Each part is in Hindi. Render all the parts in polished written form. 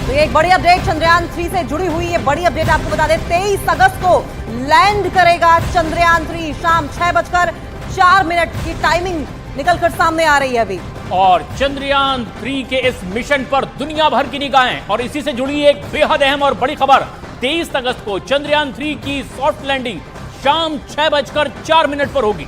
तो ये एक बड़ी अपडेट चंद्रयान 3 से जुड़ी हुई है। बड़ी अपडेट आपको बता दें, 23 अगस्त को लैंड करेगा चंद्रयान 3। शाम 6:04 की टाइमिंग निकलकर सामने आ रही है अभी। और चंद्रयान 3 के इस मिशन पर दुनिया भर की निगाहें, और इसी से जुड़ी एक बेहद अहम और बड़ी खबर। 23 अगस्त को चंद्रयान 3 की सॉफ्ट लैंडिंग शाम 6:04 पर होगी।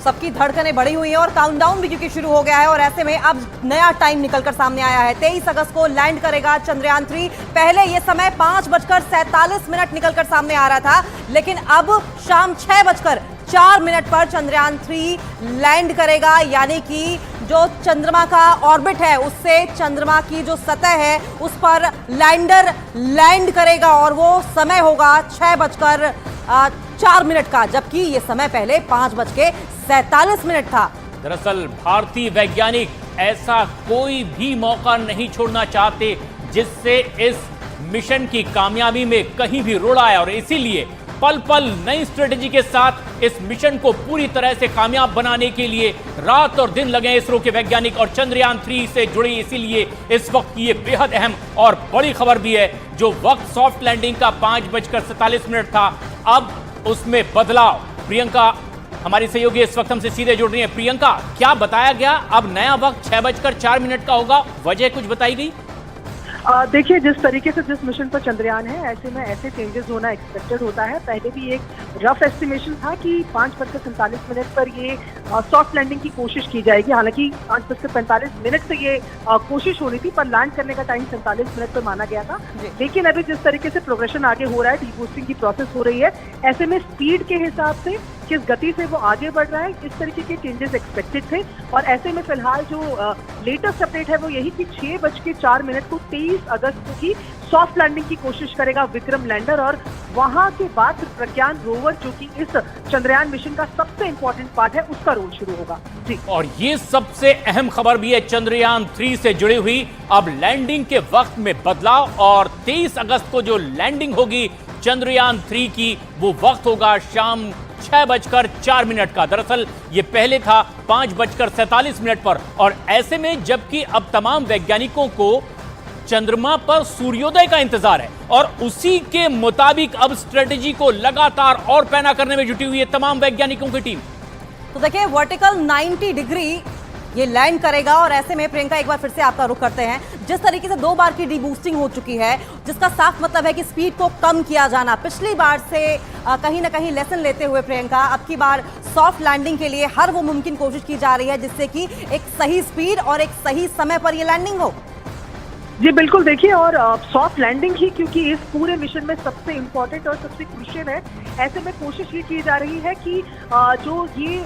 सबकी धड़कनें बढ़ी हुई हैं और काउंटडाउन भी क्योंकि शुरू हो गया है और ऐसे में अब नया टाइम निकलकर सामने आया है। 23 अगस्त को लैंड करेगा चंद्रयान 3। पहले ये समय 5:47 निकलकर सामने आ रहा था, लेकिन अब शाम 6:04 पर चंद्रयान 3 लैंड करेगा। यानी कि जो चंद्रमा का ऑर्बिट है उससे चंद्रमा की जो सतह है उस पर लैंडर लैंड करेगा और वो समय होगा 6:04 का, जबकि ये समय पहले 5:47 था। दरअसल भारतीय वैज्ञानिक ऐसा कोई भी मौका नहीं छोड़ना चाहते जिससे इस मिशन की कामयाबी में कहीं भी रोड़ा आए, और इसीलिए पल पल नई स्ट्रेटेजी के साथ इस मिशन को पूरी तरह से कामयाब बनाने के लिए रात और दिन लगे इसरो के वैज्ञानिक। और चंद्रयान 3 से जुड़ी इसीलिए इस वक्त की ये बेहद अहम और बड़ी खबर भी है। जो वक्त सॉफ्ट लैंडिंग का 5:47 था, अब उसमें बदलाव। प्रियंका हमारी सहयोगी इस वक्त हमसे सीधे जुड़ रही है। प्रियंका, क्या बताया गया? अब नया वक्त 6:04 का होगा, वजह कुछ बताई गई? देखिए, जिस तरीके से जिस मिशन पर चंद्रयान है, ऐसे में ऐसे चेंजेस होना एक्सपेक्टेड होता है। पहले भी एक रफ एस्टिमेशन था कि 5:47 पर ये सॉफ्ट लैंडिंग की कोशिश की जाएगी। हालांकि 5:45 से ये कोशिश होनी थी, पर लैंड करने का टाइम 47 पर माना गया था। लेकिन अभी जिस तरीके से प्रोग्रेशन आगे हो रहा है, डीबूस्टिंग की प्रोसेस हो रही है, ऐसे में स्पीड के हिसाब से किस गति से वो आगे बढ़ रहा है, इस तरीके के चेंजेस एक्सपेक्टेड थे। और ऐसे में फिलहाल जो लेटेस्ट अपडेट है वो यही कि 6:04 को 23 अगस्त की सॉफ्ट लैंडिंग की कोशिश करेगा विक्रम लैंडर, और वहां के बाद प्रज्ञान रोवर, जो कि इस चंद्रयान मिशन का सबसे इंपॉर्टेंट पार्ट है, उसका रोल शुरू होगा। जी, और ये सबसे अहम खबर भी है चंद्रयान 3 से जुड़ी हुई। अब लैंडिंग के वक्त में बदलाव, और 23 अगस्त को जो लैंडिंग होगी चंद्रयान 3 की, वो वक्त होगा शाम 6:04 का। दरअसल ये पहले था 5:47 पर। और ऐसे में जबकि अब तमाम वैज्ञानिकों को चंद्रमा पर सूर्योदय का इंतजार है, और उसी के मुताबिक अब स्ट्रेटेजी को लगातार और पैना करने में जुटी हुई है तमाम वैज्ञानिकों की टीम। तो देखिए, वर्टिकल 90 डिग्री ये लैंड करेगा। और ऐसे में प्रियंका, एक बार फिर से आपका रुख करते हैं। जिस तरीके से 2 बार की डीबूस्टिंग हो चुकी है, जिसका साफ मतलब है कि स्पीड को कम किया जाना। पिछली बार से कहीं ना कहीं लेसन लेते हुए प्रियंका, अब की बार सॉफ्ट लैंडिंग के लिए हर वो मुमकिन कोशिश की जा रही है जिससे कि एक सही स्पीड और एक सही समय पर ये लैंडिंग हो। जी बिल्कुल, देखिए, और सॉफ्ट लैंडिंग ही क्योंकि इस पूरे मिशन में सबसे इम्पोर्टेंट और सबसे क्रूशियल है, ऐसे में कोशिश ये की जा रही है कि जो ये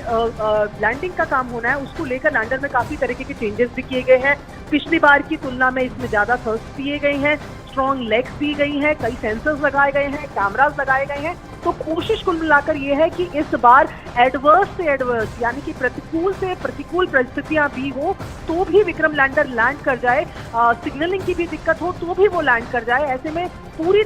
लैंडिंग का काम होना है उसको लेकर लैंडर में काफी तरीके के चेंजेस भी किए गए हैं। पिछली बार की तुलना में इसमें ज्यादा थ्रस्ट दिए गए हैं, स्ट्रॉन्ग लेग्स दी गई हैं, कई सेंसर्स लगाए गए हैं, कैमरास लगाए गए हैं। तो कोशिश कुल मिलाकर ये है कि इस बार एडवर्स से एडवर्स, यानी कि प्रतिकूल से प्रतिकूल परिस्थितियां भी हो तो भी विक्रम लैंडर लैंड कर जाए, सिग्नलिंग की भी दिक्कत हो तो भी वो लैंड कर जाए। ऐसे में पूरे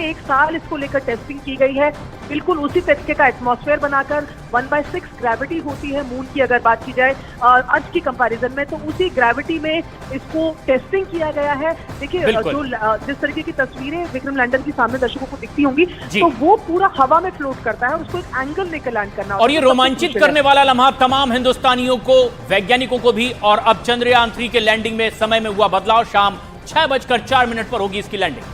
1 साल इसको लेकर टेस्टिंग की गई है। बिल्कुल उसी तरीके का एटमॉस्फेयर बनाकर 1/6 ग्रेविटी होती है मून की, अगर बात की जाए अर्थ की कंपैरिजन में, तो उसी ग्रेविटी में इसको टेस्टिंग किया गया है। देखिए, जो जिस तरीके की तस्वीरें विक्रम लैंडर की सामने दर्शकों को दिखती होंगी, तो वो पूरा हवा में फ्लोट करता है और उसको एक एंगल लेकर लैंड करना। और ये रोमांचित करने वाला लम्हा तमाम हिंदुस्तानियों को, वैज्ञानिकों को भी। और अब चंद्रयान 3 के लैंडिंग में समय में हुआ बदलाव, शाम 6:04 पर होगी इसकी लैंडिंग।